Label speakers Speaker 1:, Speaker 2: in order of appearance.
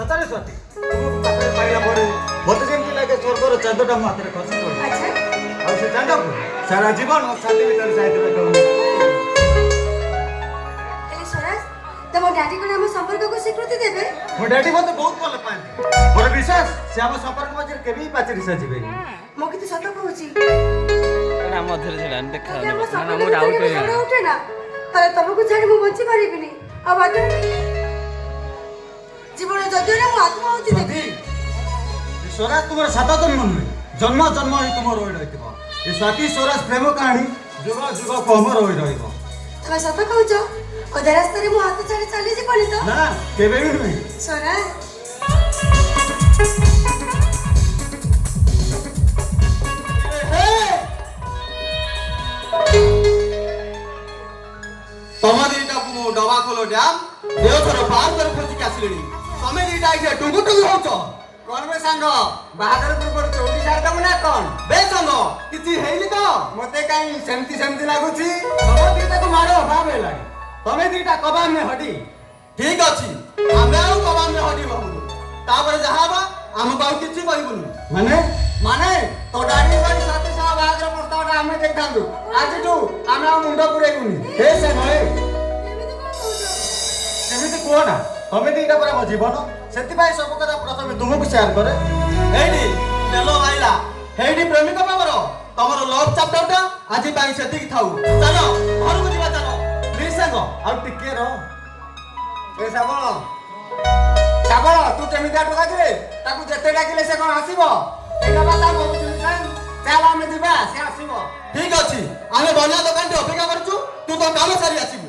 Speaker 1: ସତରେ ସତୀ ତୁମକୁ ପାଖରେ ପାଇଲା ପରେ ମୋତେ ଯେମିତି ଲାଗେ ସ୍ୱର୍ଗର ଚାନ୍ଦଟା ମୋ ହାତରେ ଖସି ପଡ଼େ।
Speaker 2: ଆଚ୍ଛା
Speaker 1: ଆଉ ସେ ଚାନ୍ଦକୁ ସାରା ଜୀବନ ମୋ ଛାତି ଭିତରେ ସାଇତିରେ ରହୁଛି।
Speaker 2: ହେଲେ ସ୍ୱରାଜ ତମ ଡାଡି କଣ ଆମ ସମ୍ପର୍କକୁ ସ୍ୱୀକୃତି ଦେବେ?
Speaker 1: ମୋ ଡାଡି ମୋତେ ବହୁତ ଭଲ ପାଆନ୍ତି। ମୋର ବିଶ୍ୱାସ ସେ ଆମ ସମ୍ପର୍କ ମଝିରେ କେବେ ବି ପାଚେରୀ ସାଜିବେନି।
Speaker 2: ମୁଁ କିନ୍ତୁ ସତ କହୁଛି
Speaker 3: ଆମ ମଧ୍ୟରେ ସେଟା ଦେଖା
Speaker 2: ଯଦି ଆମ
Speaker 3: ନା
Speaker 2: ସମ୍ପର୍କ
Speaker 3: ମୁଁ
Speaker 2: ଭିତରେ
Speaker 3: ଡାଉଟ୍
Speaker 2: କିଛି ଝଗଡ଼ା ଉଠେ ନା ତାହେଲେ ତମକୁ ଛାଡ଼ି ମୁଁ ବଞ୍ଚି ପାରିବିନି। ଆଉ ଆଗେ ଜୀବନ ଯଜ୍ଞରେ ମୁଁ ଆତ୍ମାହୁତି ଦେବି।
Speaker 1: ସତୀ ସ୍ୱରାଜ ତୁମର ସାତ ଜନ୍ମ ନୁହେଁ, ଜନ୍ମ ଜନ୍ମ ହିଁ ତୁମ ରହି ରହିଥିବ। ଏ ସ୍ୱାତୀ ସ୍ୱରାଜ ପ୍ରେମ କାହାଣୀ ଯୁଗ ଯୁଗକୁ ଅମର ହୋଇ ରହିବ।
Speaker 2: ତମେ ସତ କହୁଛ? ଅଧା ରାସ୍ତାରେ ମୁଁ ହାତ ଛାଡ଼ି ଚାଲିଯିବନି ତ?
Speaker 1: ନା କେବେ ବି ନୁହେଁ।
Speaker 2: ସ୍ୱରାଜ
Speaker 4: ତମ ଦିଟାକୁ ମୁଁ ଡବା ଖୋଲ ଡ୍ୟାମ ଦେଓଥର ପାର କରି ଖୋଜିକି ଆସିଲିଣି। ତମେ ଦିଟା ଏଠି ଟୁଙ୍ଗୁ ଟୁଙ୍ଗୁ ହଉଛ କଣ ବେ ସାଙ୍ଗ? ବାହାଘର ପୂର୍ବରୁ ଚଉଠି ସାରିଦବୁ ନା କଣ? ବେ ସାଙ୍ଗ କିଛି ହେଇନି ତ?
Speaker 1: ମତେ କାହିଁ ସେମିତି ସେମିତି ଲାଗୁଛି। ତମ ଦିଟାକୁ ମାଡ଼ ଅଭାବ ହେଲାଣି। ତମେ ଦିଟା କବାମରେ ହଟି।
Speaker 4: ଠିକ ଅଛି ଆମେ ଆଉ କବାମରେ ହଟି ଭାବୁନୁ। ତାପରେ ଯାହା ହବ ଆମକୁ ଆଉ କିଛି କହିବୁନି।
Speaker 1: ମାନେ
Speaker 4: ତୋ ଡାଡି ଭାଇ ସାଥୀ ସହ ବାହାଘର ପ୍ରସ୍ତାବଟା ଆମେ ଦେଇଥାନ୍ତୁ। ଆଜିଠୁ ଆମେ ଆଉ ମୁଣ୍ଡ ପୁରେଇବୁନି।
Speaker 1: ହେ ସେ ନଏ
Speaker 2: ଏମିତି କଣ କହୁଛ?
Speaker 1: ସେମିତି କୁହ ନା। ତମେ ଦିଟା ପରା ମୋ ଜୀବନ, ସେଥିପାଇଁ ସବୁ କଥା ପ୍ରଥମେ ତୁମକୁ ସେୟାର କରେ।
Speaker 4: ହେଇଟି ତେଲ ମାଇଲା ହେଇଟି ପ୍ରେମିକ ପାବର ତମର ଲଭ୍ ଚାପ୍ଟରଟା ଆଜି ପାଇଁ ସେତିକି ଥାଉ। ଚାଲ ଘରକୁ ଯିବା ଚାଲ।
Speaker 1: ପ୍ଲିଜ ସାଙ୍ଗ ଆଉ ଟିକେ ରହ।
Speaker 4: ଏ ଶ୍ରାବଣ ଶ୍ରାବଣ ତୁ କେମିତିଆ ଟୋକା ଯେ ତାକୁ ଯେତେ ଡାକିଲେ ସେ କଣ ଆସିବ? ଏଇଟା ବା ତା କହୁଥିଲି କାଇଁ? ଚାଲ ଆମେ ଯିବା ସେ ଆସିବ। ଠିକ ଅଛି ଆମେ ବନ୍ୟା ଦୋକାନଟି ଅପେକ୍ଷା କରୁଛୁ। ତୁ ତ କାମ ସାରି ଆସିବୁ।